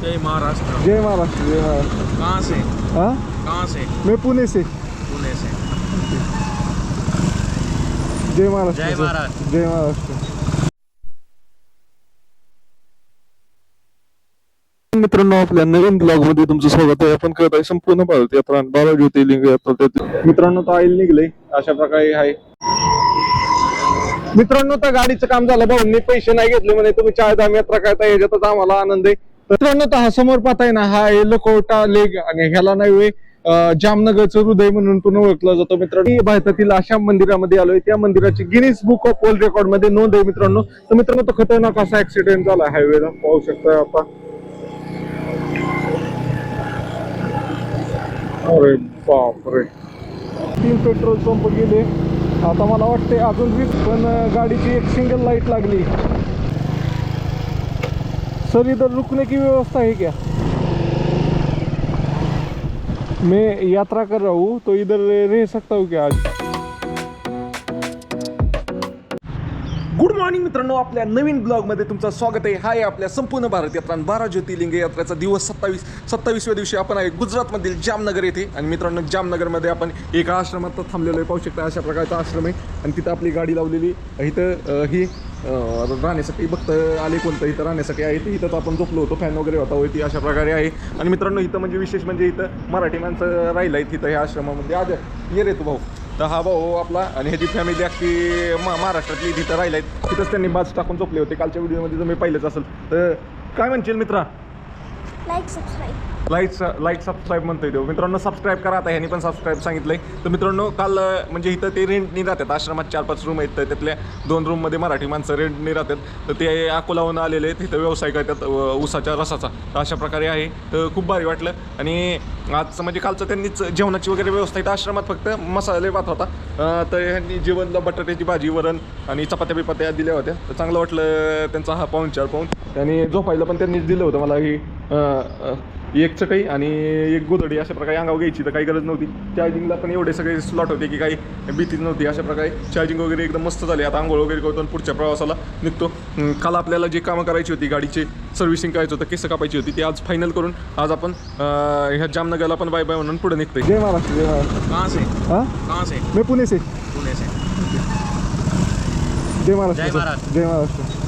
जय महाराष्ट्र। जय महाराष्ट्र, जय महाराष्ट्र। कहाँ से? हाँ, कहाँ से? मैं पुणे से। पुणे से। जय महाराष्ट्र। जय सर. महाराष्ट्र। जय महाराष्ट्र। मित्रांनो, आपल्या नवीन ब्लॉग मध्ये तुमचं स्वागत आहे. आपण करत आहे संपूर्ण भारत यात्रा आणि 12 ज्योतिर्लिंग यात्रा. मित्रांनो, तो ऑइल निघले अशा प्रकारे आहे. मित्रांनो, त्या गाडीचं काम झालं, भाऊंनी पैसे नाही घेतले म्हणे, तुम्ही 40 यात्रा करताय, याच्यातच आम्हाला आनंद आहे. मित्रांनो, तर हा समोर पाहताय ना, हा एलोकोटा लेक आणि ह्याला नाही जामनगरचं हृदय म्हणून पण ओळखला जातो. मित्रांनो, भारतातील अशा मंदिरामध्ये आलोय, त्या मंदिराची Guinness book of world record मध्ये नोंद आहे. मित्रांनो, तर मित्रांनो, तो खतरनाक असा ऍक्सिडेंट झाला हायवेला, पाहू शकता आता. अरे बापरे, 3 पेट्रोल पंप गेले. आता मला वाटते अजून रिस्क, पण गाडीची एक सिंगल लाइट लागली. सर, इधर रुकने की व्यवस्था है क्या? मैं यात्रा कर रहा हूँ, तो इधर रह सकता हूँ क्या आज? गुड मॉर्निंग मित्रांनो, आपल्या नवीन ब्लॉगमध्ये तुमचं स्वागत आहे. हा आहे आपल्या संपूर्ण भारत यात्रा आणि 12 ज्योतिर्लिंग यात्रेचा दिवस 27व्या दिवशी आपण आहे गुजरातमधील जामनगर येथे. आणि मित्रांनो, जामनगरमध्ये आपण एका आश्रमात थांबलेलो आहे. पाहू शकता अशा प्रकारचा आश्रम आहे आणि तिथं आपली गाडी लावलेली. इथं ही राहण्यासाठी भक्त आले कोणतं इथं राहण्यासाठी आहे. ते इथं आपण झोपलो होतो, फॅन वगैरे होता होती अशा प्रकारे आहे. आणि मित्रांनो, इथं म्हणजे विशेष म्हणजे इथं मराठी माणसं राहिलं आहे तिथं ह्या आश्रमामध्ये. आज ये रे तू भाऊ. तर हा भाऊ आपला आणि ह्याची फॅमिली अख्खी महाराष्ट्रातली तिथं राहिला आहेत. तिथंच त्यांनी बाज टाकून झोपले होते. कालच्या व्हिडिओमध्ये जर मी पाहिलंच असेल तर काय म्हणशील मित्रा? लाईक सबस्क्राईब म्हणतोय तो. मित्रांनो, सबस्क्राईब करा. आता ह्यांनी पण सबस्क्राईब सांगितलंय. तर मित्रांनो, काल म्हणजे इथं ते रेंटनी राहतात. आश्रमात 4-5 रूम आहेत, तर त्यातल्या 2 रूममध्ये मराठी माणसं रेंटनी राहतात. तर ते अकोलाहून आलेले आहेत, तिथं व्यवसाय करतात ऊसाच्या रसाचा. तर अशा प्रकारे आहे. तर खूप भारी वाटलं. आणि आजचं म्हणजे कालचं त्यांनीच जेवणाची वगैरे व्यवस्था इथं आश्रमात फक्त मसाले भात होता. तर ह्यांनी जेवणला बटाट्याची भाजी, वरण आणि चपात्या बिपात्या दिल्या होत्या. तर चांगलं वाटलं त्यांचा हा पाहुणचार पाहून. आणि झोपायला पण त्यांनीच दिलं होतं मला. ही एक चटई आणि एक गोधडी अशा प्रकारे अंगावर घ्यायची, तर काही गरज नव्हती. चार्जिंगला पण एवढे सगळे स्लॉट होते की काही भीतीच नव्हती. अशा प्रकारे चार्जिंग वगैरे एकदम मस्त झाली. आता आंघोळ वगैरे करतो आणि पुढच्या प्रवासाला निघतो. काल आपल्याला जे कामं करायची होती, गाडीचे सर्व्हिसिंग करायचं होतं, केस कापायची होती, ती आज फायनल करून आज आपण ह्या जामनगरला पण बाय बाय म्हणून पुढे निघतोय. जय महाराष्ट्र. जय महाराष्ट्र. कहाँ से? हाँ, कहाँ से? मैं पुणे से. पुणे से। जय महाराष्ट्र. जय महाराष्ट्र। जय महाराष्ट्र.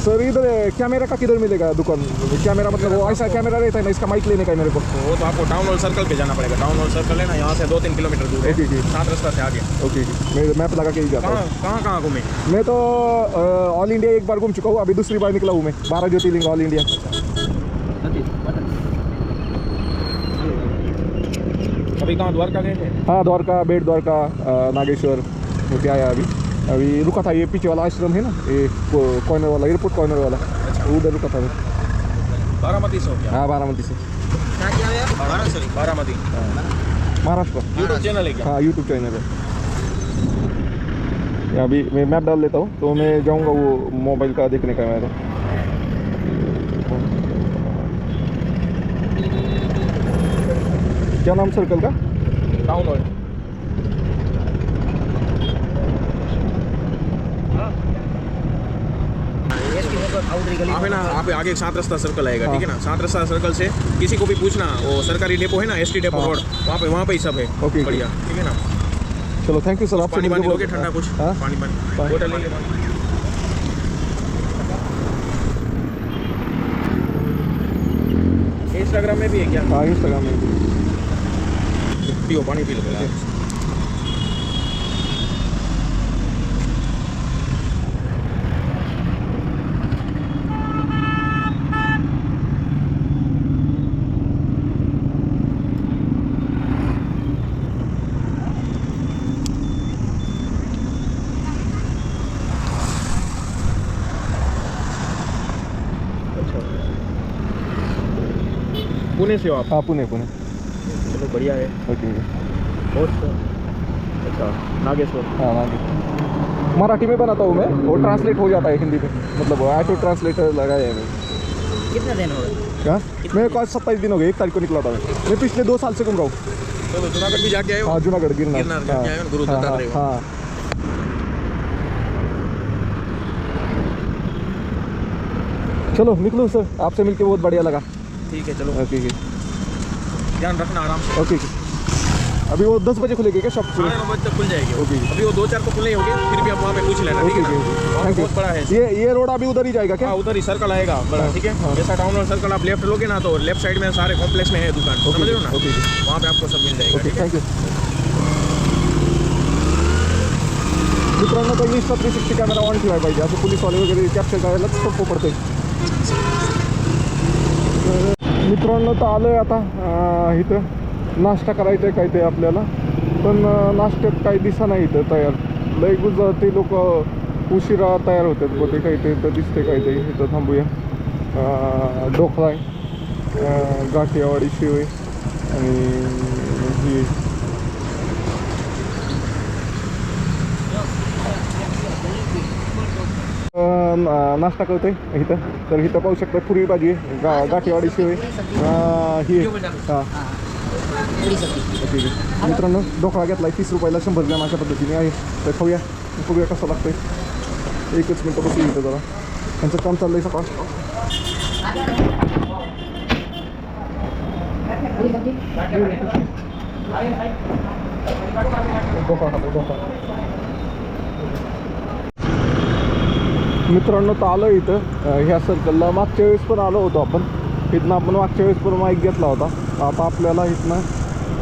सर, इधर कैमरा का किधर मिलेगा दुकान? कैमरा मतलब वो ऐसा कैमरा रहता है ना, इसका माइक लेने का है मेरे को. वो तो आपको टाउन हॉल सर्कल पे जाना पड़ेगा। टाउन हॉल सर्कल है ना, यहाँ से 2-3 किलोमीटर दूर है। ओके, 7 रास्ता से आगे। ओके, मैं मैप लगा के ही जाता हूँ. कहाँ घूमे? मैं तो ऑल इंडिया एक बार घूम चुका हूँ, अभी दूसरी बार निकला हूँ मैं. 12 ज्योतिर्लिंग ऑल इंडिया. अभी कहाँ द्वारका गए थे? हाँ, द्वारका, बेट द्वारका, नागेश्वर होते आया. अभी रुका था ये पीछे वाला आश्रम है ना, ये कॉर्नर वाला, एयरपोर्ट कॉर्नर वाला, उधर रुका था. बारामती से हो गया? हाँ, बारामती से. क्या किया यार? बारामती। महाराष्ट्र. यूट्यूब चैनल है क्या? हाँ, यूट्यूब चैनल है. अभी मैं मैप डाल लेता हूँ, तो मैं जाऊँगा वो मोबाइल का देखने का मेरा. क्या नाम सर्कल का? Town hall. आप है ना, आप आगे एक 7 रास्ता सर्कल आएगा, ठीक है ना? 7 रास्ता सर्कल से किसी को भी पूछना, वो सरकारी डेपो है ना, एसटी डेपो रोड, वहाँ पे ही सब है. ओके, बढ़िया, ठीक है ना? चलो, थैंक यू सर. आपसे पानी मिलके लोगे ठंडा कुछ? हाँ? पानी बोतल लेंगे. इंस्टाग्राम में भी है क्या? हाँ, इंस्टाग्राम में भी. पियो, पानी पी लो पहले. पुणे से हो आप? हाँ, पुणे. चलो बढ़िया है. ओके. बहुत अच्छा. नागेश्वर. हाँ, नागेश्वर. मराठी में बनाता हूँ मैं, वो ट्रांसलेट हो जाता है हिंदी में, मतलब ऑटो ट्रांसलेटर लगाया है मैं. कितने दिन हो गए? क्या? मेरे को आज 27 दिन हो गए. 1 तारीख को निकला था मैं पिछले 2 साल से घूम रहा हूँ. तो जूनागढ़ भी जाके आए हो? हाँ, जूनागढ़, गिरनार जाके आए हो, गुरु दत्तात्रेय. हाँ. चलो निकलो सर, आपसे मिलके बहुत बढ़िया लगा. ठीक है चलो, ठीक है, ध्यान रखना आराम से। ओके। अभी वो 10 बजे खुलेगी क्या शॉप? 9:30 बजे तक खुल जाएगी। ओके। अभी वो 2-4 तो खुले होंगे, फिर भी आप वहाँ पे पूछ लेना, ठीक है ना? वहाँ पे बहुत बड़ा है। ये रोड अभी उधर ही जाएगा क्या? हाँ, उधर ही सर्कल आएगा बड़ा, ठीक है। जैसा टाउन हॉल सर्कल आप लेफ्ट लोगे ना, तो लेफ्ट साइड में सारे कॉम्प्लेक्स में है दुकान, समझ रहे हो ना? वहाँ पे आपको सब मिल जाएगा, ठीक है। थँक्यू मित्रांनो. तर Insta 360 कॅमेरा ऑन ठेवायला पाहिजे, असं पोलीसवाले वगैरे कॅप्चर करायला सोपं पडते. मित्रांनो तर आलं आहे आता इथं नाश्ता करायचं आहे काय ते आपल्याला, पण नाश्त्यात काही दिसा नाही इथं तयार. लय ते लोक उशिरा तयार होतात बघ, ते काही ते तर दिसते काय ते. इथं थांबूया. ढोकळा आहे, गाठियावाडी शेव आहे आणि ही नाश्ता करतोय इथं. तर इथं पाहू शकता पुरी भाजी आहे, गाठीवाडी शेव आहे, ही हां ठीक आहे. मित्रांनो ढोकळा घेतला आहे 30 रुपयाला, 100 ग्रॅम अशा पद्धतीने आहे. तर खाऊया, बघूया कसं लागतंय. एकच मिनटं बसून इथं जरा, त्यांचं काम चाललंय सकाळ. मित्रांनो तर आलो इथं ह्या सर्कलला. मागच्या वेळेस पण आलो होतो आपण इथनं. आपण मागच्या वेळेस पण माईक घेतला होता. आता आपल्याला इथनं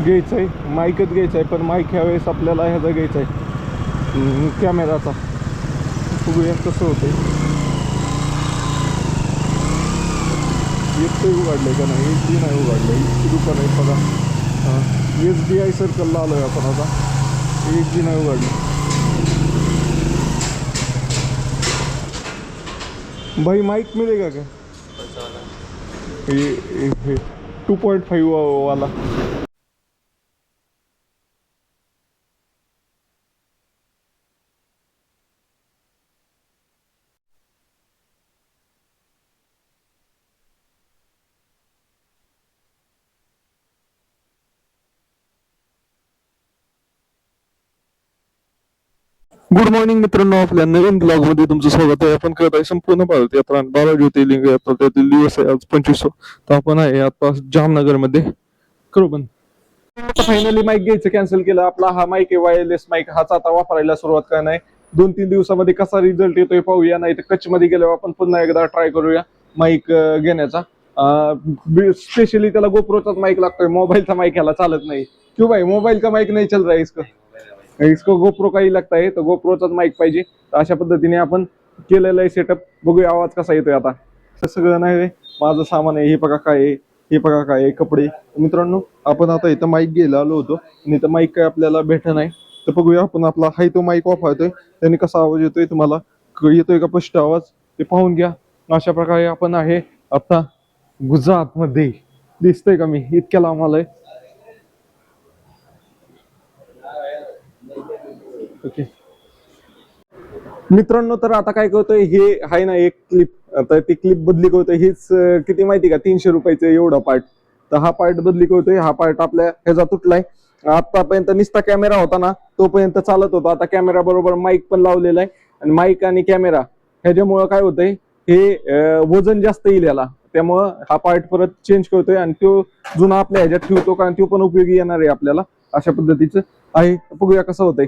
घ्यायचं आहे, माईकच घ्यायचं आहे, पण माईक ह्या वेळेस आपल्याला ह्याचा घ्यायचा आहे, कॅमेराचा. बघूया कसं होतं. एक ते उघडलं का नाही, एक बी नाही उघडलं. इतकी दुकान आहे बघा. SBI सर्कलला आलो आहे आपण आता. एक बी नाही उघडलं. भाई माइक मिलेगा क्या? ये 2.5 वाला. गुड मॉर्निंग मित्रांनो, आपल्या नवीन ब्लॉग मध्ये तुमचं स्वागत आहे. आपण करत आहे संपूर्ण भारत यात्रा आणि 12 ज्योतिर्लिंग यात्रा, त्यातील दिवस आहे आज 25. तर आपण आहे आता जामनगर मध्ये. करू पण फायनली माईक घ्यायचं कॅन्सल केलं. आपला हा माईक आहे वायरलेस माईक, हाच आता वापरायला सुरुवात काय नाही. 2-3 दिवसामध्ये कसा रिझल्ट येतोय पाहूया. नाही तर कच्छ मध्ये गेल्यावर आपण पुन्हा एकदा ट्राय करूया माईक घेण्याचा. स्पेशली त्याला गोप्रोचाच माईक लागतोय, मोबाईलचा माईक ह्याला चालत नाही. क्यों भाई, मोबाईल का माईक नाही चल रहा है इसको गोप्रो काही लागत आहे, तर गोप्रोचाच माईक पाहिजे. तर अशा पद्धतीने आपण केलेलं आहे सेटअप. बघूया आवाज कसा येतोय. आता सगळं नाही, माझं सामान आहे, हे बघा काय आहे, हे बघा काय आहे, कपडे. मित्रांनो आपण आता इथं माईक घ्यायला आलो होतो आणि इथं माईक काय आपल्याला भेट नाही. तर बघूया आपण आपला हाय तो माईक वापरतोय, त्याने कसा आवाज येतोय, तुम्हाला येतोय का स्पष्ट आवाज ते पाहून घ्या. अशा प्रकारे आपण आहे आता गुजरात मध्ये. दिसतंय का मी इतक्या लांब आलोय. ओके मित्रांनो, तर आता काय करतोय, हे आहे ना एक क्लिप, आता ती क्लिप बदली करतोय. हीच किती माहिती का, 300 रुपयाचं एवढा पार्ट. तर हा पार्ट बदली करतोय. हा पार्ट आपल्या ह्याचा तुटलाय. आतापर्यंत नुसता कॅमेरा होता ना, तोपर्यंत चालत होता. आता कॅमेरा बरोबर माईक पण लावलेला आहे, आणि माईक आणि कॅमेरा ह्याच्यामुळं काय होतंय, हे वजन जास्त येईल याला. त्यामुळं हा पार्ट परत चेंज करतोय आणि तो जुना आपल्या ह्याच्यात ठेवतो, कारण तो पण उपयोगी येणार आहे आपल्याला. अशा पद्धतीचं आहे. बघूया कसं होतंय.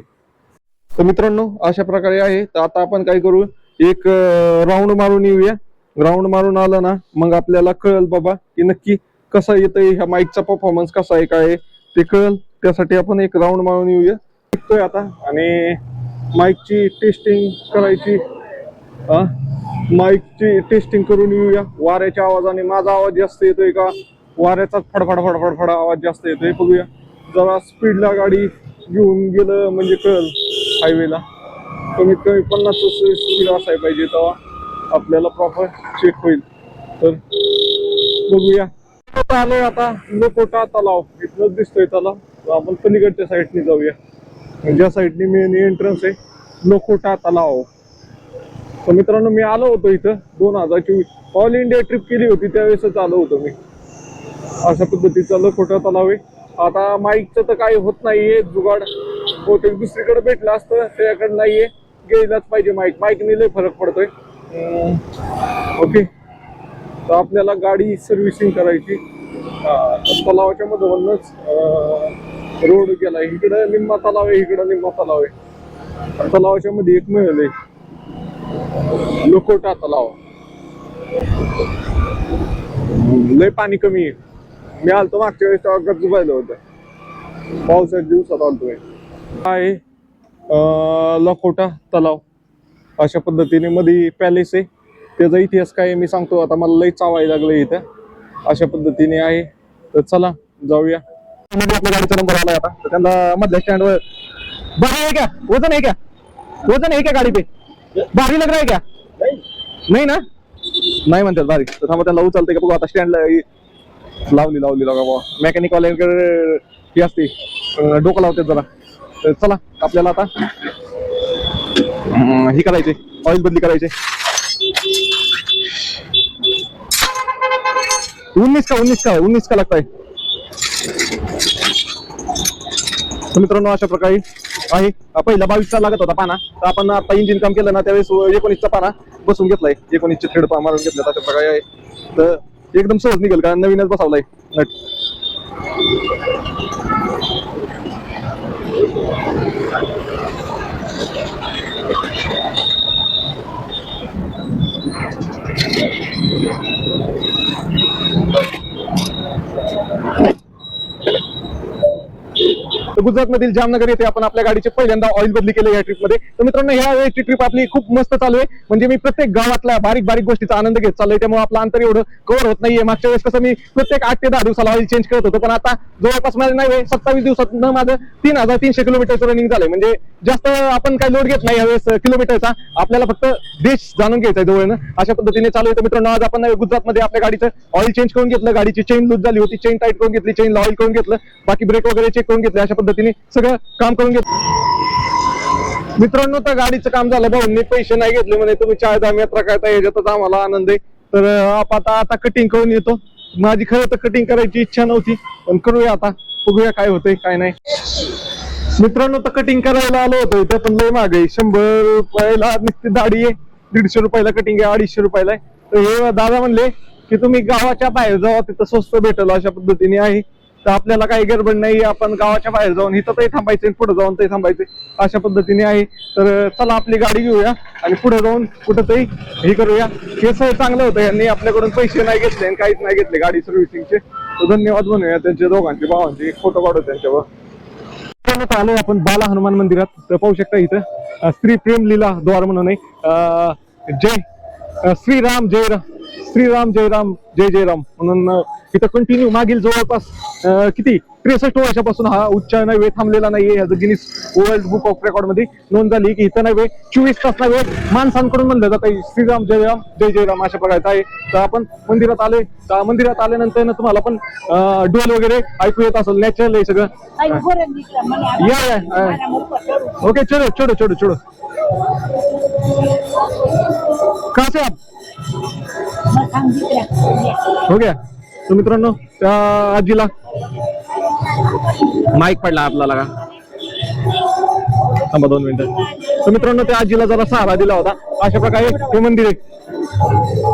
तर मित्रांनो अशा प्रकारे आहे. तर आता आपण काय करू, एक राऊंड मारून येऊया. राऊंड मारून आलं ना, मग आपल्याला कळेल बाबा की नक्की कसा येतोय, ह्या माईकचा परफॉर्मन्स कसा आहे, काय ते कळेल. त्यासाठी आपण एक राऊंड मारून येऊया. शिकतोय आता आणि माईकची टेस्टिंग करायची. माईकची टेस्टिंग करून येऊया. वाऱ्याच्या आवाजाने माझा आवाज जास्त येतोय का, वाऱ्याचा फडफड फडफड फड आवाज जास्त येतोय, बघूया. जरा स्पीडला गाडी घेऊन गेलं म्हणजे कळेल. हायवेला कमीत कमी 50 स्पीड असायला पाहिजे, तेव्हा आपल्याला प्रॉपर चेक होईल. तर बघूया. आलोय आता लोकोटा तलाव, इथनच दिसतोय तलाव. आपण पलीकडच्या साईडने जाऊया. ज्या साईडने मेन एंट्रन्स आहे लोकोटा तलाव. तर मित्रांनो मी आलो होतो इथं 2024 ऑल इंडिया ट्रिप केली होती, त्यावेळेसच आलो होतो मी. अशा पद्धतीचा लोकोटा तलाव आहे. आता माईकचं तर काही होत नाहीये जुगाड, बहुतेक दुसरीकडे भेटलं असतं, त्याच्याकडे नाहीये. घ्यायलाच पाहिजे माईक. माईकने लय फरक पडतोय. ओके तर आपल्याला गाडी सर्व्हिसिंग करायची. तलावाच्या मधूनच रोड गेलाय. इकडं निम्मा तलाव आहे, इकडं निम्मा तलाव आहे. तलावाच्या मध्ये एक महल आहे, लोकोटा तलाव. लय पाणी कमी आहे. मी आलतो मागच्या वेळेस तेव्हा गच्च पाहिलं होतं. पावसाच्या दिवसात आलतोय. आहे लखोटा तलाव. अशा पद्धतीने मध्ये पॅलेस आहे. त्याचा इतिहास काय मी सांगतो. आता मला लय चावायला लागलं इथं. अशा पद्धतीने आहे. तर चला जाऊया. मध्ये आपल्या गाडीचा नंबर आलाय आता. तर त्यांना मधल्या स्टँडवर भारी आहे क्या, वजन आहे क्या, वजन आहे क्या गाडी पे, भारी लग रहा है क्या, नाही ना, नाही म्हणतात भारी. तर थांबा त्यांना उचलते का बघू. आता स्टँडला लावली बघा बाबा. मेकॅनिक वाल्यांकडे ही असते, डोकं लावतात जरा. तर चला आपल्याला आता ही करायचे, ऑइल बदली करायचे. 19 का लागताय. तर मित्रांनो अशा प्रकारे आहे. पहिला 22चा लागत होता पाना. तर आपण आता इंजिन काम केलं ना त्यावेळेस 19चा पाना बसून घेतलाय. 19चे थ्रेड मारून घेतले. अशा प्रकारे आहे. तर एकदम सहज निघेल कारण नवीनच बसवलाय नट. गुजरात मधील जामनगर येथे आपण आपल्या गाडीचे पहिल्यांदा ऑइल बदली केले या ट्रिप मध्ये. तर मित्रांनो ह्या वेळेची ट्रिप आपली खूप मस्त चालू आहे. म्हणजे मी प्रत्येक गावातल्या बारीक बारीक गोष्टीचा आनंद घेत चाललोय. त्यामुळे आपलं अंतर एवढं कव्हर होत नाहीये. मागच्या वेळेस कसं मी प्रत्येक 8 ते 10 दिवसाला ऑइल चेंज करत होतो. पण आता जवळपास माझं नाही 27 दिवसात माझं 3300 किलोमीटरचं रनिंग झालंय. म्हणजे जास्त आपण काही लोड घेत नाही यावेळेस किलोमीटरचा. आपल्याला फक्त देश जाणून घ्यायचा जवळनं. अशा पद्धतीने चालू आहे. तर मित्रांनो आज आपण गुजरातमध्ये आपल्या गाडीचं ऑइल चेंज करून घेतलं. गाडीची चेन लूज झाली होती, चेन टाईट करून घेतली, चेनला ऑइल करून घेतलं, बाकी ब्रेक वगैरे चेक करून घेतले. अशा पद्धतीने सगळं काम करून घेतलं. मित्रांनो तर गाडीचं काम झालं. भाऊंनी पैसे नाही घेतले म्हणे तुम्ही 4-10 यात्रा करता, याच्यातच आम्हाला आनंद आहे. तर आता कटिंग करून येतो. माझी खरं तर कटिंग करायची इच्छा नव्हती, पण करूया आता, बघूया काय होतंय काय नाही. मित्रांनो तर कटिंग करायला आलो होतो इथं, पण लय महाग आहे. 100 रुपयाला नुसती दाढी आहे, 150 रुपयाला कटिंग आहे, 250 रुपयाला आहे. तर हे दादा म्हणले की तुम्ही गावाच्या बाहेर जावा, तिथं स्वस्त भेटेल. अशा पद्धतीने आहे. तर आपल्याला काही गडबड नाही. आपण गावाच्या बाहेर जाऊन इथं ते थांबायचे, पुढे जाऊन ते थांबायचे. अशा पद्धतीने आहे. तर चला आपली गाडी घेऊया आणि पुढे जाऊन कुठंतरी हे करूया. हे सगळं चांगलं होतं. यांनी आपल्याकडून पैसे नाही घेतले आणि काहीच नाही घेतले गाडी सर्व्हिसिंगचे. तर धन्यवाद म्हणूया त्यांच्या दोघांचे, भावांचे. एक फोटो काढू त्यांच्यावर. आलोय आपण बाला हनुमान मंदिरात. तर पाहू शकता इथं श्री प्रेम लीला द्वार म्हणून आहे. जय श्रीराम जय श्रीराम जय राम जय जय राम म्हणून इथं कंटिन्यू मागील जवळपास किती 63 वर्षापासून हा उच्चार नव्हे थांबलेला नाहीये. ह्याचं Guinness world book of record मध्ये नोंद झाली की इथं नव्हे 24 तास नव्हे माणसांकडून म्हणलं जातं श्रीराम जय राम जय जय राम अशा प्रकारचं आहे. तर आपण मंदिरात आले. मंदिरात आल्यानंतर ना तुम्हाला पण डोल वगैरे ऐकू येत असेल. नॅचरल आहे सगळं. या ओके चलो छोड़ो छोड़ो छोड़ो. कहाँ से आप? हो गया. तर मित्रांनो त्या आजीला माईक पडला आपल्याला का थांबा 2 मिनिटं. तर मित्रांनो त्या आजीला जरा सहारा दिला होता. अशा प्रकारे हे मंदिर आहे.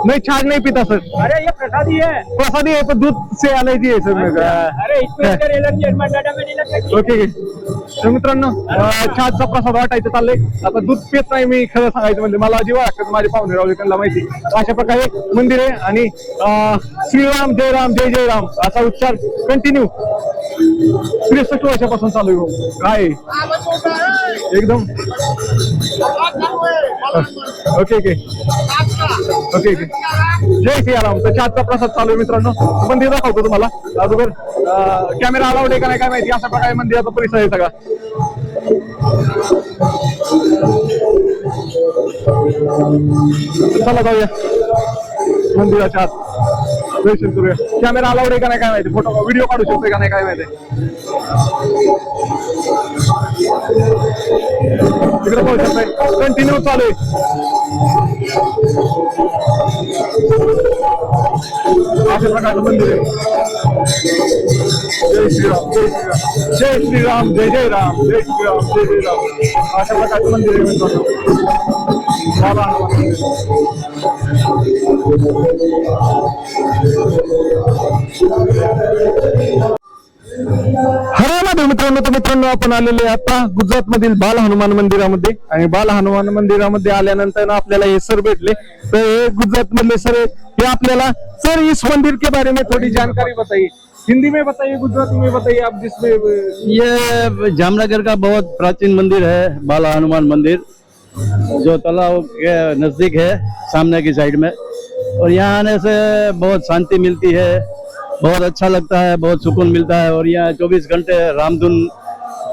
नहीं छाछ नहीं पीता सर. अरे ये प्रसादी है. प्रसादी है पर दूध से एलर्जी है सर. अरे इसमें अगर एलर्जी है डाटा में नहीं लगता. ओके. तर मित्रांनो छाछचा प्रसाद वाटायचं चाललंय. आता दूध पित नाही मी, खरं सांगायचं म्हणजे मला जीवा लागतं. माझे पाहुणे रावले त्यांना माहिती. अशा प्रकारे मंदिर आहे आणि श्रीराम जय राम जय जय राम असा उच्चार कंटिन्यू 63 वर्षापासून चालू आहे. काय एकदम ओके ओके ओके ओके. जय सियाराम. तर छाछचा प्रसाद चालू आहे मित्रांनो. मंदिर दाखवतो तुम्हाला. अगोदर कॅमेरा अलाउड आहे का नाही काय माहिती. अशा प्रकारे मंदिराचा परिसर आहे सगळा. चला जाऊया मंदिराच्या आत दर्शन करूया. कॅमेरा अलाउड आहे का नाही काय माहिती. फोटो व्हिडिओ काढू शकतोय का नाही काय माहिती. तिकडे पाहू शकताय कंटिन्यू चालू आहे. अशा प्रकारचं मंदिर आहे. जय श्रीराम जय श्रीराम जय श्रीराम जय जय राम जय जय राम जय जय राम अशा प्रकारचं मंदिर आहे मित्रांनो. बाला हनुमान हरियाणा मित्रांनो, तर मित्रांनो आपण आलेले आहे आता गुजरात मधील बाल हनुमान मंदिरामध्ये. आणि बाल हनुमान मंदिरामध्ये आल्यानंतर ना आपल्याला हे सर भेटले. तर हे गुजरात मधले सर हे आपल्याला सर इस मंदिर के बारे में थोड़ी जानकारी बताइए, हिंदी में बताइए, गुजराती में बताइए, आप जिसमें ये जामनगर का बहुत प्राचीन मंदिर है, बाला हनुमान मंदिर, जो तालाब के नजदीक है, सामने की साइड में। और यहाँ आने से बहुत शांति मिलती है, बहुत अच्छा लगता है, बहुत सुकून मिलता है। और यहाँ 24 घंटे रामधुन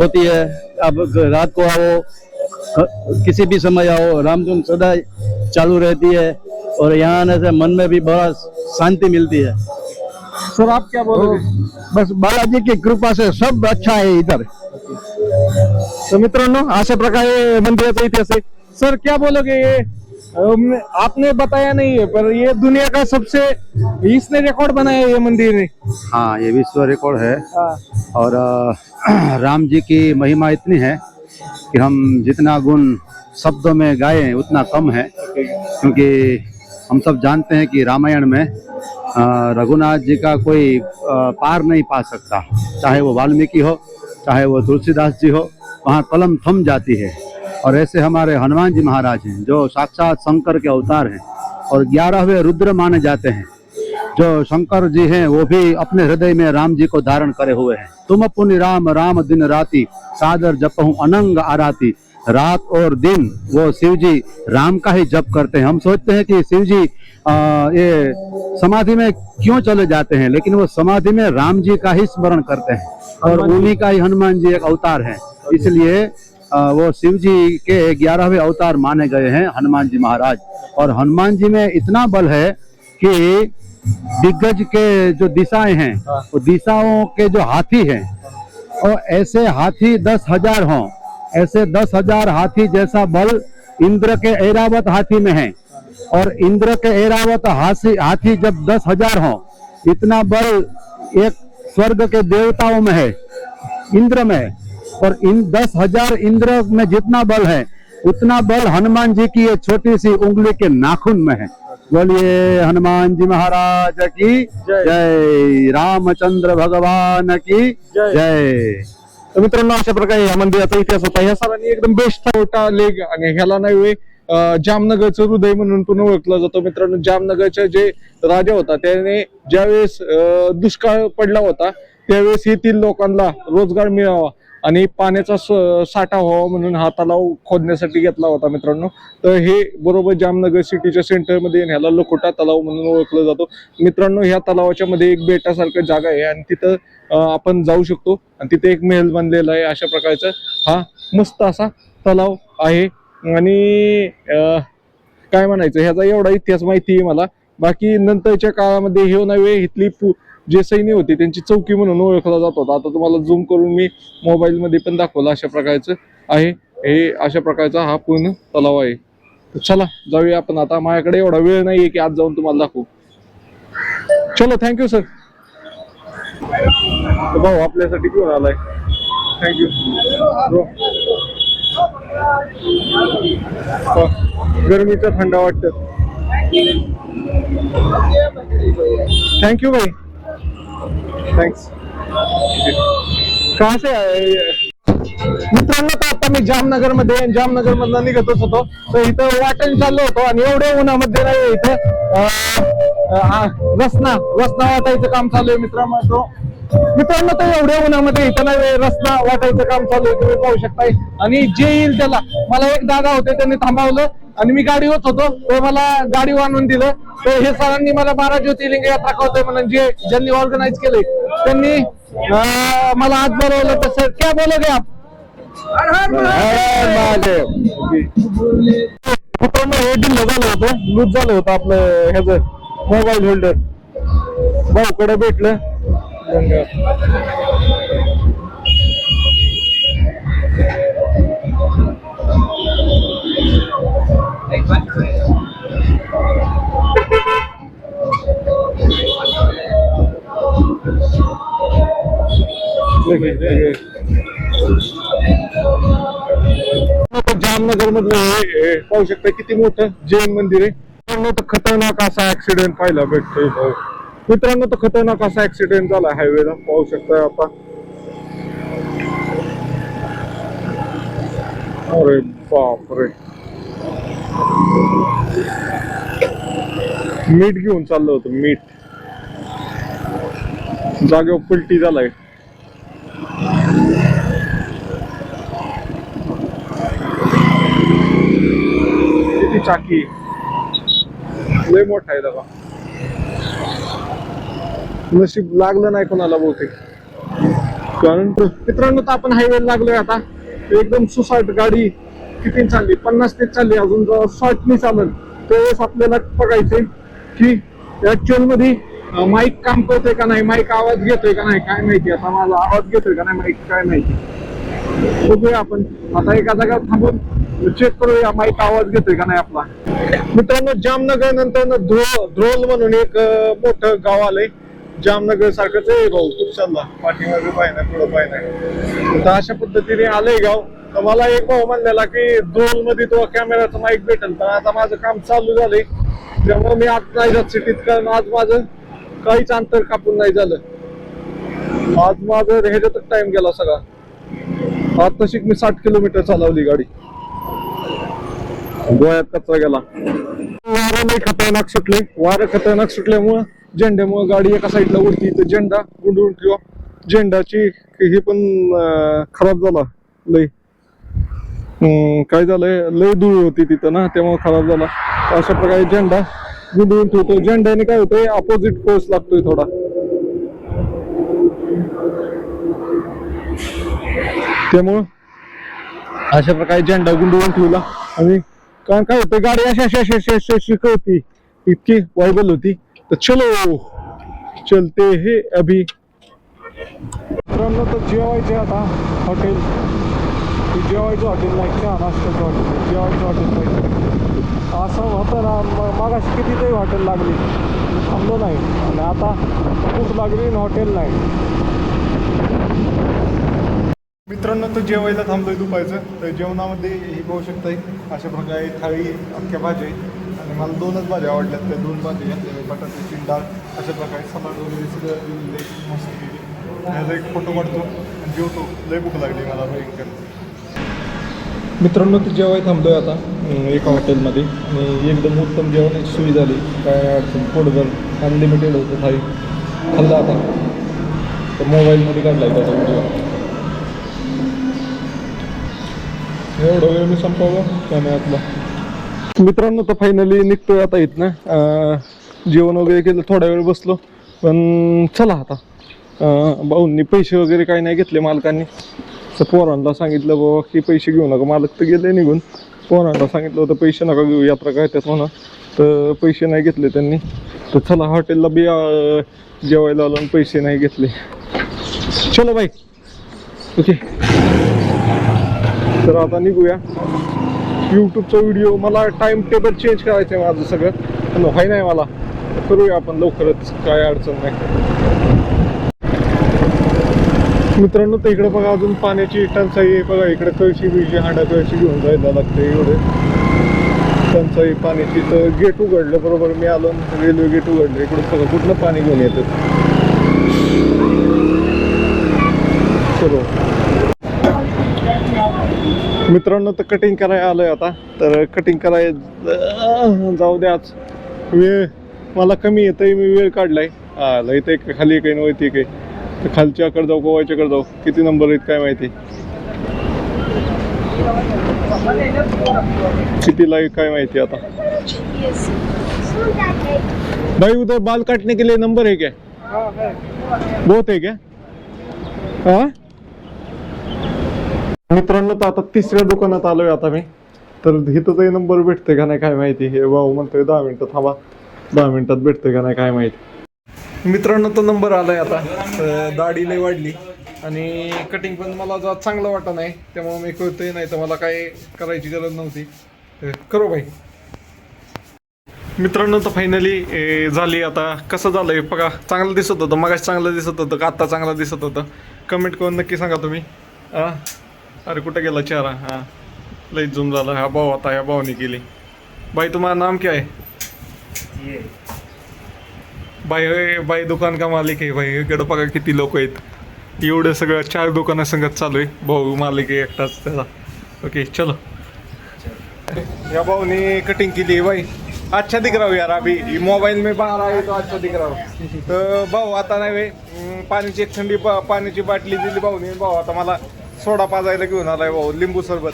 होती है। अब रात को आओ, किसी भी समय आओ, रामधुन सदा चालू रहती है। और यहाँ आने से मन में भी बहुत शांति मिलती है। सर आप क्या बोलोगे? बस बालाजी की कृपा से सब अच्छा है इधर। तो मित्रांनो अशा प्रकारे मंदिराचा इतिहास आहे. सर क्या बोलोगे? ये आपने बताया नहीं है, पर ये दुनिया का सबसे इसने रिकॉर्ड बनाया है ये मंदिर ने। हाँ, ये विश्व रिकॉर्ड है। हाँ। और राम जी की महिमा इतनी है कि हम जितना गुण शब्दों में गाएं उतना कम है। क्योंकि हम सब जानते हैं कि रामायण में रघुनाथ जी का कोई पार नहीं पा सकता। चाहे वो वाल्मीकि हो, चाहे वो तुलसीदास जी हो, वहाँ कलम थम जाती है। और ऐसे हमारे हनुमान जी महाराज हैं जो साक्षात शंकर के अवतार हैं और 11वें रुद्र माने जाते हैं। जो शंकर जी हैं वो भी अपने हृदय में राम जी को धारण करे हुए हैं। तुम पुनि राम राम दिन राति, सादर जपहु अनंग आराती। रात और दिन वो शिव जी राम का ही जप करते हैं। हम सोचते हैं कि शिव जी ये समाधि में क्यों चले जाते हैं, लेकिन वो समाधि में राम जी का ही स्मरण करते हैं और उन्हीं का ही हनुमान जी एक अवतार है। इसलिए वो शिव जी के 11वें अवतार माने गए हैं हनुमान जी महाराज। और हनुमान जी में इतना बल है कि दिग्गज के जो दिशाएं हैं, वो दिशाओं के जो हाथी हैं, और ऐसे हाथी 10,000 हों, ऐसे 10,000 हाथी जैसा बल इंद्र के ऐरावत हाथी में है। और इंद्र के ऐरावत हाथी जब 10,000 हों, इतना बल एक स्वर्ग के देवताओं में है, इंद्र में। और इन 10,000 इंद्र में जितना बल है, उतना बल हनुमान जी की ये छोटी सी उंगली के नाखून में है। बोलिए हनुमान जी महाराज की जय, रामचंद्र भगवान की जय। तर मित्रांनो अशा प्रकारे या मंदिराचा इतिहास होता. या सरांनी एकदम बेस्ट छोटा लेग आणि ह्याला नाही जामनगरचं हृदय म्हणून पण ओळखला जातो. मित्रांनो जामनगरचे जे राजा होता त्याने ज्यावेळेस दुष्काळ पडला होता त्यावेळेस येथील लोकांना रोजगार मिळावा आणि पाण्याचा साठा व्हावा म्हणून हा तलाव खोदण्यासाठी घेतला होता. मित्रांनो तर हे बरोबर जामनगर सिटीच्या सेंटरमध्ये ह्याला लखोटा तलाव म्हणून ओळखलं जातो. मित्रांनो ह्या तलावाच्या मध्ये एक बेटासारखं जागा आहे आणि तिथं आपण जाऊ शकतो आणि तिथे एक महल बांधलेला आहे. अशा प्रकारचा हा मस्त असा तलाव आहे. आणि काय म्हणायचं, ह्याचा एवढा इतिहास माहिती आहे मला. बाकी नंतरच्या काळामध्ये हे नव्हे, इथली जे सैन्य होती त्यांची चौकी म्हणून ओळखला जात होता. आता तुम्हाला झूम करून मी मोबाईल मध्ये पण दाखवलं. अशा प्रकारचं आहे हे, अशा प्रकारचा हा पूर्ण तलाव आहे. तर चला जाऊया आपण आता. माझ्याकडे एवढा वेळ नाहीये की आज जाऊन तुम्हाला दाखवू. चलो, थँक्यू सर. भाऊ आपल्यासाठी घेऊन आलाय. Thank you bro. गरमीचं थंड वाटत. थँक्यू भाई, थँक्स. कहाँ से आए? मित्रांनो तर आता मी जामनगर मध्ये, जामनगर मधला निघतच होतो. तर इथं वाटण चाललो होतो आणि एवढ्या उन्हामध्ये नाही इथं रसना वाटायचं काम चालू आहे. मित्रांनो तर एवढ्या उन्हामध्ये इथं नाही रसना वाटायचं काम चालू आहे, तुम्ही पाहू शकताय. आणि जे येईल त्याला, मला एक दादा होते त्यांनी थांबवलं आणि मी गाडीवरच होतो, ते मला गाडी आणून दिलं. तर हे सरांनी मला 12 ज्योतिर्लिंग यात्रा करतोय म्हणून ज्यांनी ऑर्गनाईज केले त्यांनी मला आज बोलवलं. तर सर क्या बोलोगे आप? हे ढिल्ल झालं होतं, लूज झालं होतं आपलं ह्याचं मोबाईल होल्डर. भाऊकडे भेटलं. जामनगर मधलं हे पाहू शकता किती मोठं जैन मंदिर आहे. मित्रांनो तर खतरनाक असा ऍक्सिडेंट पाहायला भेटतोय. मित्रांनो तर खतरनाक असा ऍक्सिडेंट झाला हायवेला, पाहू शकता आता. अरे बापरे, मीठ घेऊन चाललं होतं, मीठ जागेवर पलटी झालाय. किती चाकी, लय मोठा आहे दादा. नशीब लागलं नाही कोणाला बहुतेक. कारण मित्रांनो तर आपण हायवेला लागलोय आता. एकदम सुसाट गाडी किती चालली, 50 ते चालली. अजून जर 60 चालेल त्यावेळेस आपल्याला बघायचंय की ऍक्च्युअल मध्ये माईक काम करतोय का नाही, माईक आवाज घेतोय का नाही, काय माहिती. आता माझा आवाज घेतोय का नाही माईक, काय माहिती. बघूया आपण आता एका जागा थांबून चेक करूया माईक आवाज घेतोय का नाही आपला. मित्रांनो जामनगर नंतर ध्रोल म्हणून एक मोठं गाव आलंय. जामनगर सारखंच आहे भाऊ, खूप चालला पाठीमागे पाय नाही, पुढं पाय नाही. तर अशा पद्धतीने आलंय गाव. तर मला एक भाऊ म्हणलेला की ध्रोल मध्ये तो कॅमेराचा माईक भेटेल, पण आता माझं काम चालू झालंय त्यामुळे मी आज नाही जात सिटीत. कारण आज माझं काहीच अंतर कापून नाही झालं. आज माझं ह्याच्यातच टाइम गेला सगळा. आज तशी मी 60 किलोमीटर चालवली गाडी, गोव्यात कचरा गेला. वारं नाही खतरनाक सुटले, वारं खतरनाक सुटल्यामुळं झेंड्यामुळे गाडी एका साईडला उडती. तर झेंडा गुंडून किंवा झेंडाची हे पण खराब झाला लय. काय झालंय, लय धूळ होती तिथं ना, त्यामुळे खराब झाला. अशा प्रकारे झेंडा गुंडून ठेवतो. झेंड्याने काय होतंय, अपोजिट फोर्स लागतोय थोडा. त्यामुळं अशा प्रकारे झेंडा गुंडवून ठेवला. आणि कारण काय होतं, गाडी अशा शिकवती, इतकी वायबल होती. तर चलो चलते हे अभी. मित्रांनो तर जेवायचे आता हॉटेल, जेवायचं हॉटेल नाही, चहा नाश्त्याचं हॉटेल, जेवायचं हॉटेल पाहिजे. असं होतं ना, मागाशी कितीतरी हॉटेल लागली, थांबलो नाही. आणि आता भूक लागली आणि हॉटेल नाही. मित्रांनो तर जेवायला थांबलोय दुपारचं. तर जेवणामध्ये ही पाहू शकताय अशा प्रकारे थाळी, अख्ख्या भाज्या आणि मला 2च भाज्या आवडल्यात. त्या 2 भाज्या घातल्या, बटाट्याची डाळ, अशा प्रकारे सलाड वगैरे सगळं मस्त केली. त्याचा एक फोटो काढतो आणि जेवतो. लय भूक लागली मला भयंकर. मित्रांनो तर जेवायला थांबलोय आता एका हॉटेलमध्ये आणि एकदम उत्तम जेवणाची सोय झाली, काय अडचण. पोटभर अनलिमिटेड होतं थाळी, खाल्ला. आता तर मोबाईलमध्ये काढलाय त्याचा व्हिडिओ. एवढा वेळ मी संपवलं कॅमेऱ्यातला. मित्रांनो तर फायनली निघतोय आता इथनं. जेवण वगैरे केलं, थोडा वेळ बसलो. पण चला आता भाऊंनी पैसे वगैरे काही नाही घेतले मालकांनी. तर पोरांना सांगितलं बाबा की पैसे घेऊ नका. मालक तर गेले निघून. पोरांना सांगितलं होतं पैसे नका घेऊ, यात्रा काय त्यात म्हणा. तर पैसे नाही घेतले त्यांनी. तर चला हॉटेलला बी जेवायला आलो आणि पैसे नाही घेतले. चलो बाई, ओके. तर आता निघूया. यूट्यूबचा व्हिडिओ मला टाइम टेबल चेंज करायचं आहे माझं सगळं, पण व्हाय नाही मला. करूया आपण लवकरच, काय अडचण नाही. मित्रांनो तर इकडे बघा अजून पाण्याची टंचाई आहे. बघा इकडे कळशी बिळशी, हांडा कळशी घेऊन जायला लागते. एवढे टंचाई पाण्याची. तर गेट उघडलं बरोबर मी आलो, रेल्वे गेट उघडलं. इकडून बघा कुठलं पाणी घेऊन येतं. चलो मित्रांनो तर कटिंग करायला आलोय आता. तर कटिंग करायला जाऊ द्या, आज वेळ मला कमी येतंय, मी वेळ काढलाय. लय ते खाली काही नव्हती काही. तर खालच्याकडे जाऊ, गोव्याच्याकडे जाऊ. किती नंबर आहेत काय माहिती, किती लाईव्ह काय माहिती. आता भाई उधर बाल काटने के लिए नंबर है क्या? बहुत है क्या? हाँ मित्रांनो तर आता 3ऱ्या दुकानात आलोय आता मी. तर इथं काही नंबर भेटते का नाही काय माहिती. हे भाऊ म्हणतोय 10 मिनिटं थांबा, 10 मिनिटात भेटते का नाही काय माहिती. मित्रांनो तो नंबर आलाय आता. दाढी लय वाढली आणि कटिंग पण मला चांगलं वाटत नाही, त्यामुळे मी करतोय. नाही तर मला काय करायची गरज नव्हती. करो भाई. मित्रांनो तर फायनली झाली. आता कसं झालंय बघा. चांगलं दिसत होतं मगाशी, चांगलं दिसत होतं का आत्ता चांगलं दिसत होतं? कमेंट करून नक्की सांगा तुम्ही. अरे कुठं गेला चेहरा? हां लई झूम झाला. हा भाऊ आता ह्या भाऊनी केली. भाई तुम्हारा नाम क्या है? बाई दुकान का मालिक आहे. भाई इकडं बघा किती लोक आहेत. एवढं सगळं 4 दुकानं संगत चालू आहे. भाऊ मालिक आहे एकटाच त्याचा. ओके चलो. या भाऊनी कटिंग केली आहे भाई. अच्छा दिख रहा हो यार. अभी मोबाईल में बाहर आए तो अच्छा दिख रहा हो. तर भाऊ आता नाही पाण्याची एक थंडी पाण्याची बाटली दिली भाऊनी. भाऊ आता मला सोडा पाजायला घेऊन आलाय भाऊ. लिंबू सरबत.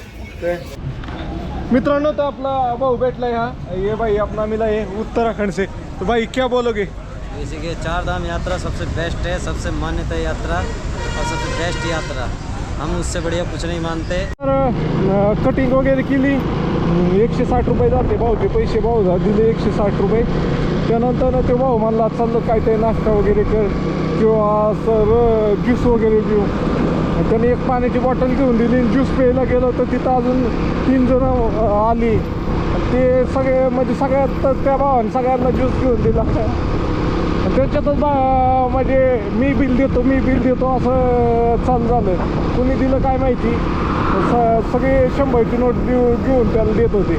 मित्रांनो तो अपना भाऊ बैठला है यहाँ. ये भाई अपना मिला है उत्तराखंड से. तो भाई क्या बोलोगे? जैसे कि 4 धाम यात्रा सबसे बेस्ट है, सबसे मान्यता यात्रा और सबसे बेस्ट यात्रा. हम उससे बढ़िया कुछ नहीं मानते. कटिंग वगैरे केली. 160 रुपये जाते भाऊचे पैसे. भाऊ दिले 160 रुपये. त्यानंतर ते भाऊ म्हणला चाललं काय ते नाश्ता वगैरे कर किंवा सर ज्यूस वगैरे पिऊ. त्याने एक पाण्याची बॉटल घेऊन दिली. ज्यूस प्यायला गेलो तर तिथं अजून 3 जण आली. ते सगळे म्हणजे सगळ्यात त्या भावाने सगळ्यांना ज्यूस घेऊन दिला. त्याच्यातच म्हणजे मी बिल देतो असं चालू झालं. कुणी दिलं काय माहिती. सगळे 100ची नोट घेऊन त्याला देत होते.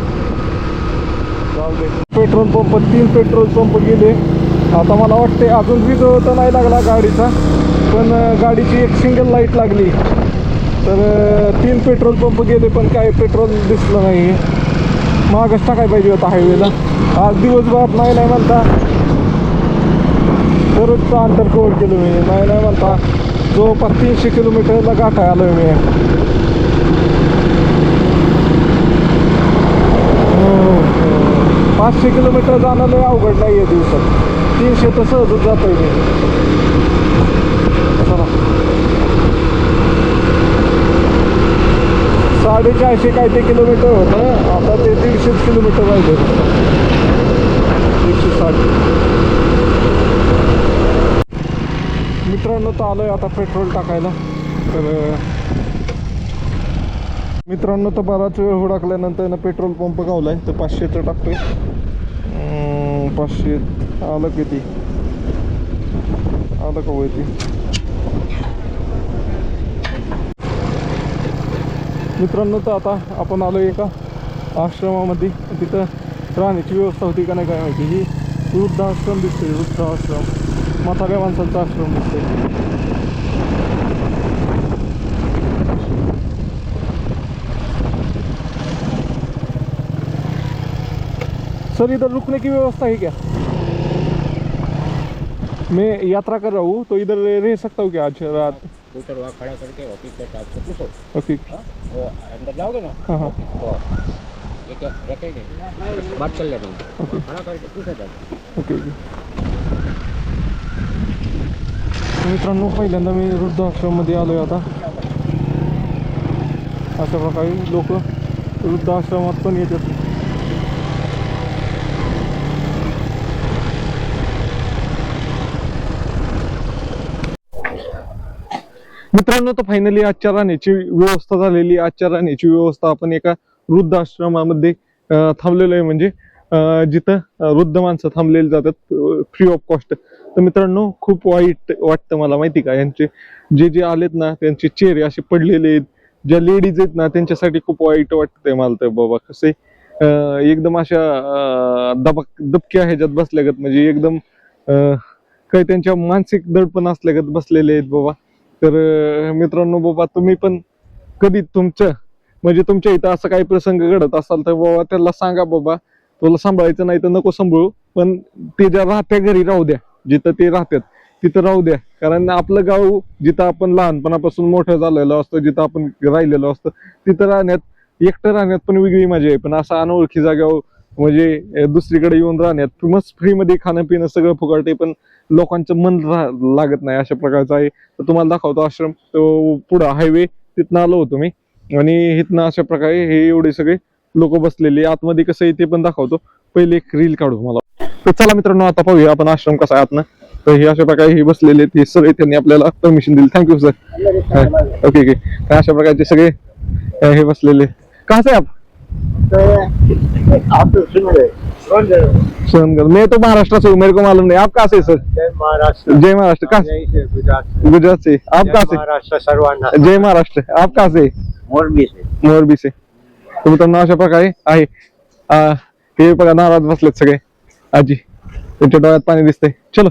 चालते. पेट्रोल पंप 3 पेट्रोल पंप गेले. आता मला वाटते अजून वीज तर नाही लागला गाडीचा, पण गाडीची एक सिंगल लाईट लागली. तर 3 पेट्रोल पंप गेले पण काय पेट्रोल दिसलं नाही. मागच टाकाय पाहिजे होता हायवेला. आज दिवसभरात नाही म्हणता बरंच अंतर कव्हर केलं मी. नाही म्हणता जवळपास 300 किलोमीटरला गाठा आलो मी. 500 किलोमीटर जाणं लय अवघड नाही आहे दिवसात. 300 तर सहजच जातोय मी. चला 450 काय ते किलोमीटर होतं. आता ते 150 किलोमीटर राहिले. 160. मित्रांनो तर आलोय आता पेट्रोल टाकायला. तर मित्रांनो तर बराच वेळ हुडकल्यानंतर ना पेट्रोल पंप गावलाय. तर 500चं टाकतोय. 500 आलं किती आलं का होती. मित्रांनो तर आता आपण आलो एका आश्रमामध्ये. तिथं राहण्याची व्यवस्था होती का नाही काय माहिती. ही वृद्धाश्रम दिसते. वृद्धाश्रम म्हाताऱ्या माणसांचा आश्रम दिसते. सर इधर रुकने की व्यवस्था है क्या? मैं यात्रा कर रहा हूँ तो इधर रह सकता हूँ क्या आज रात? स्कूटर वहाँ खड़ा करके ऑफिस तक आपको पूछो. ओके. वो अंदर जाओगे ना. हाँ हाँ. तो ये क्या रखेंगे बात कर लेना. ओके खड़ा करके पूछा जाता. Okay okay. मित्रांनो पहिल्यांदा मी वृद्धाश्रममध्ये आलो आहे. आता अशा प्रकारे लोक वृद्धाश्रमात पण येतात. मित्रांनो तर फायनली आजच्या राहण्याची व्यवस्था झालेली. आजच्या राहण्याची व्यवस्था आपण एका वृद्धाश्रमामध्ये थांबलेलो आहे. म्हणजे जिथं वृद्ध माणसं थांबलेली जातात फ्री ऑफ कॉस्ट. तर मित्रांनो खूप वाईट वाटतं मला माहिती का. यांचे जे आलेत ना त्यांचे चेहरे असे पडलेले आहेत. ज्या लेडीज आहेत ना त्यांच्यासाठी खूप वाईट वाटतंय मला. तर बाबा कसे एकदम अशा दबक्या ह्याच्यात बसल्यागत. म्हणजे एकदम काही त्यांच्या मानसिक दडपण असल्यागत बसलेले आहेत बाबा. तर मित्रांनो बाबा तुम्ही पण कधी म्हणजे तुमच्या इथं असं काही प्रसंग घडत असाल तर बाबा त्याला सांगा बाबा तुला सांभाळायचं नाही तर नको सांभाळू, पण ते ज्या राहत्या घरी राहू द्या. जिथं ते राहतात तिथं राहू द्या. कारण आपलं गाव जिथं आपण लहानपणापासून मोठं झालेलो असतो, जिथं आपण राहिलेलो असतो, तिथं राहण्यात एकटं राहण्यात पण वेगळी मजा आहे. पण असं अनोळखी जागेवर म्हणजे दुसरीकडे येऊन राहण्यात मस्त फ्रीमध्ये खाणं पिणं सगळं फुकट आहे, पण लोकांचं मन लागत नाही अशा प्रकारचं आहे. तर तुम्हाला दाखवतो आश्रम. तो पुढं हायवे तिथनं आलो होतो मी. आणि इथनं अशा प्रकारे हे एवढे सगळे लोक बसलेले. आतमध्ये कसं आहे ते पण दाखवतो. पहिले एक रील काढू मला. तर चला मित्रांनो आता पाहूया आपण आश्रम कसा आहे आतनं. तर हे अशा प्रकारे हे बसलेले हे सर त्यांनी आपल्याला परमिशन दिली. Thank you sir. Okay okay. तर अशा प्रकारचे सगळे हे बसलेले. कहाँ से आप? सोनगढ़. मैं तो महाराष्ट्र से हूँ, मेरे को मालूम नहीं. आप कहाँ से सर? जय महाराष्ट्र. जय महाराष्ट्र. कहाँ से? गुजरात से. आप कहाँ से? महाराष्ट्र सरवाना. जय महाराष्ट्र. आप कहाँ से? मोरबी से. मोरबी से. तर मित्रांनो अशा प्रकारे आहे. हे बघा नाराज बसलेत सगळे. आजी त्यांच्या डोळ्यात पाणी दिसतंय. चलो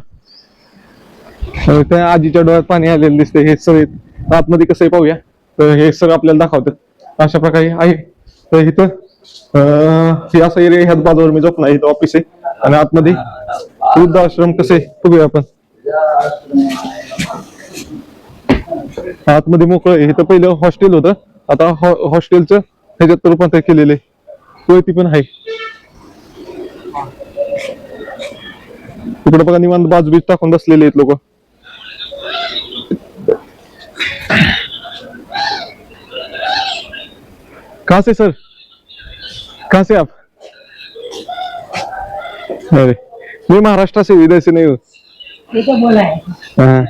त्या आजीच्या डोळ्यात पाणी आलेलं दिसतंय. हे सगळे आतमध्ये कसं आहे पाहूया. तर हे सगळं आपल्याला दाखवतात अशा प्रकारे आहे. तर इथं हे असा एरिया ह्याच बाजूवर मी झोपणार. इथं ऑफिस आहे आणि आतमध्ये वृद्धाश्रम कसं आहे बघूया आपण. आतमध्ये मोकळं आहे. इथं पहिलं हॉस्टेल होतं, आता हॉस्टेलचं ह्याच्यात रूपांतर केलेलं आहे. ती पण आहे. तिकडे बघा निवांत बाजूबीज टाकून बसलेले आहेत लोक. कहाँ से सर, कहाँ से आप? अरे मैं महाराष्ट्र से, इधर से नहीं हूँ. ये तो बोला है हाँ.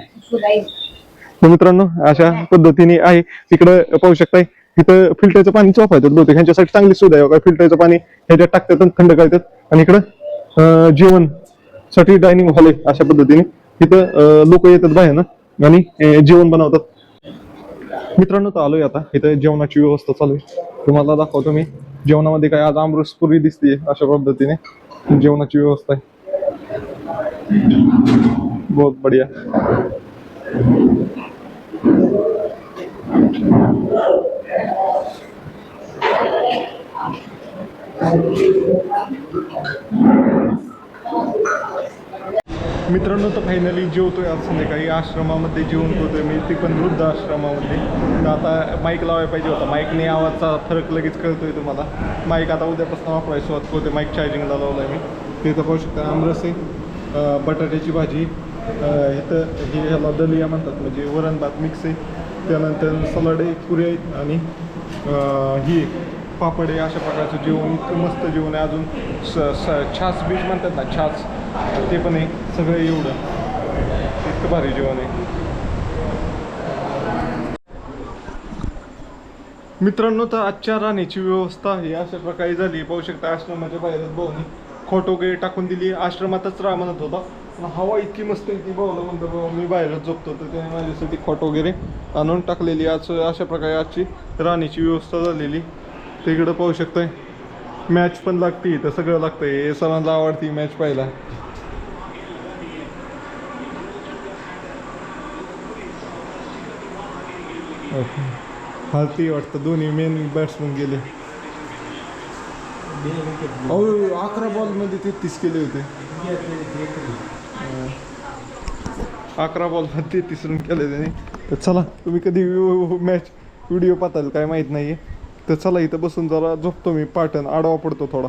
तर मित्रांनो अशा पद्धतीने आहे. तिकडं पाहू शकताय इथं फिल्टरचं पाणी वापरतात बहुतेक. ह्यांच्यासाठी चांगली सुविधा आहे. फिल्टरचं पाणी ह्याच्यात टाकतात आणि थंड करतात. आणि इकडं जेवण साठी डायनिंग हॉल आहे. अशा पद्धतीने इथं लोक येतात बाहेर ना आणि जेवण बनवतात. मित्रांनो तर आलोय आता. इथं जेवणाची व्यवस्था चालू आहे. तुम्हाला दाखवतो मी. जेवणामध्ये काय आज आमरसपुरी दिसते. अशा पद्धतीने जेवणाची व्यवस्था आहे. बहुत बढिया. मित्रांनो तर फायनली जेवतोय आज संध्याकाळी. आश्रमामध्ये जेवण करतोय मी, ते पण वृद्ध आश्रमामध्ये. तर आता माईक लावायला पाहिजे होता. माईकने आवाजचा फरक लगेच कळतोय तुम्हाला. माईक आता उद्यापासून वापरायला सुरुवात करतोय. माईक चार्जिंगला लावलाय मी. तिथं पाहू शकता आमरस आहे, बटाट्याची भाजी, इथं हे ह्याला दलिया म्हणतात म्हणजे वरण भात मिक्स आहे. त्यानंतर सलाड आहे, पुऱ्या आहेत आणि ही पापड आहे. अशा प्रकारचं जेवण, इतकं मस्त जेवण आहे. अजून छास बीज म्हणतात ना, छास, ते पण आहे. सगळं एवढं इतकं भारी जेवण आहे. मित्रांनो तर आजच्या राहण्याची व्यवस्था ही अशा प्रकारे झाली. पाहू शकता आश्रमाच्या बाहेरच भाऊनी खोट वगैरे टाकून दिली. आश्रमातच राहा म्हणत होता, पण हवा इतकी मस्त आहे की भाऊला म्हणतो भाऊ मी बाहेरच झोपतो. तर त्याने माझ्यासाठी खोट वगैरे आणून टाकलेली. आज अशा प्रकारे आजची राहण्याची व्यवस्था झालेली. तिकडं पाहू शकताय मॅच पण लागते. तर सगळं लागतंय. हे सरांना आवडती मॅच पाहायला. हारती वाटतं. दोन्ही मेन बॅट्समन गेले. 11 बॉलमध्ये 33 केले होते. 11 बॉलमध्ये 33 रन केले त्याने. तर चला तुम्ही कधी मॅच व्हिडिओ पाहताल काय माहीत नाही आहे. तर चला इथं बसून जरा झोपतो मी. पाटण आडवा पडतो थोडा.